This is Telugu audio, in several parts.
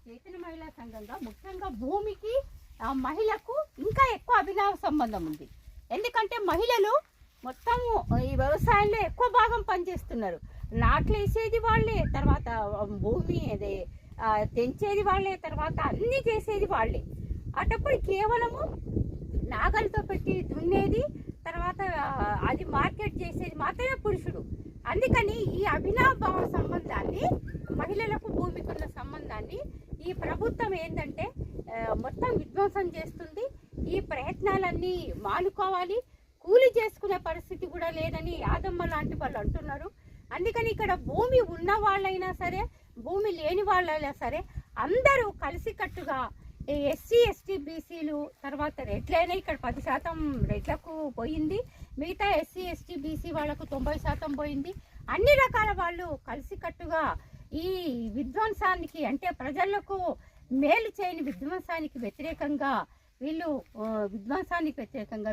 చైతన్య మహిళా సంఘంగా ముఖ్యంగా భూమికి మహిళకు ఇంకా ఎక్కువ అభినవ సంబంధం ఉంది. ఎందుకంటే మహిళలు మొత్తము ఈ వ్యవసాయంలో ఎక్కువ భాగం పనిచేస్తున్నారు. నాట్లు వేసేది వాళ్ళే, తర్వాత భూమి అదే తెంచేది వాళ్ళే, తర్వాత అన్నీ చేసేది వాళ్ళే. అటప్పుడు కేవలము నాగలతో పెట్టి దున్నేది, తర్వాత అది మార్కెట్ చేసేది మాత్రమే పురుషుడు. అందుకని ఈ అభినవ సంబంధాన్ని, మహిళలకు భూమికి ఉన్న సంబంధాన్ని ఈ ప్రభుత్వం ఏంటంటే మొత్తం విధ్వంసం చేస్తుంది. ఈ ప్రయత్నాలన్నీ మానుకోవాలి. కూలి చేసుకునే పరిస్థితి కూడా లేదని యాదమ్మ లాంటి వాళ్ళు అంటున్నారు. అందుకని ఇక్కడ భూమి ఉన్న వాళ్ళైనా సరే, భూమి లేని వాళ్ళైనా సరే అందరూ కలిసికట్టుగా ఎస్సీ ఎస్టీ బీసీలు, తర్వాత రెడ్లైనా ఇక్కడ 10% రెడ్లకు పోయింది, మిగతా ఎస్సీ ఎస్టీ బీసీ వాళ్ళకు 90% పోయింది. అన్ని రకాల వాళ్ళు కలిసికట్టుగా ఈ విధ్వంసానికి, అంటే ప్రజలకు మేలు చేయని విధ్వంసానికి వ్యతిరేకంగా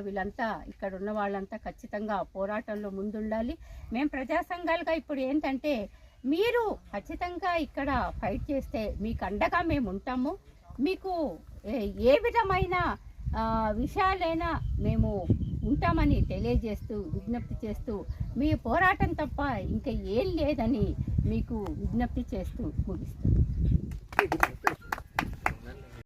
వీళ్ళంతా ఇక్కడ ఉన్న వాళ్ళంతా ఖచ్చితంగా పోరాటంలో ముందుండాలి. మేము ప్రజా సంఘాలుగా ఇప్పుడు ఏంటంటే మీరు ఖచ్చితంగా ఇక్కడ ఫైట్ చేస్తే మీకు అండగా మేము ఉంటాము. మీకు ఏ విధమైన విషయాలైనా మేము ఉంటామని తెలియజేస్తూ, విజ్ఞప్తి చేస్తూ, మీ పోరాటం తప్ప ఇంకా ఏం లేదని మీకు విజ్ఞప్తి చేస్తూ ముగిస్తాం.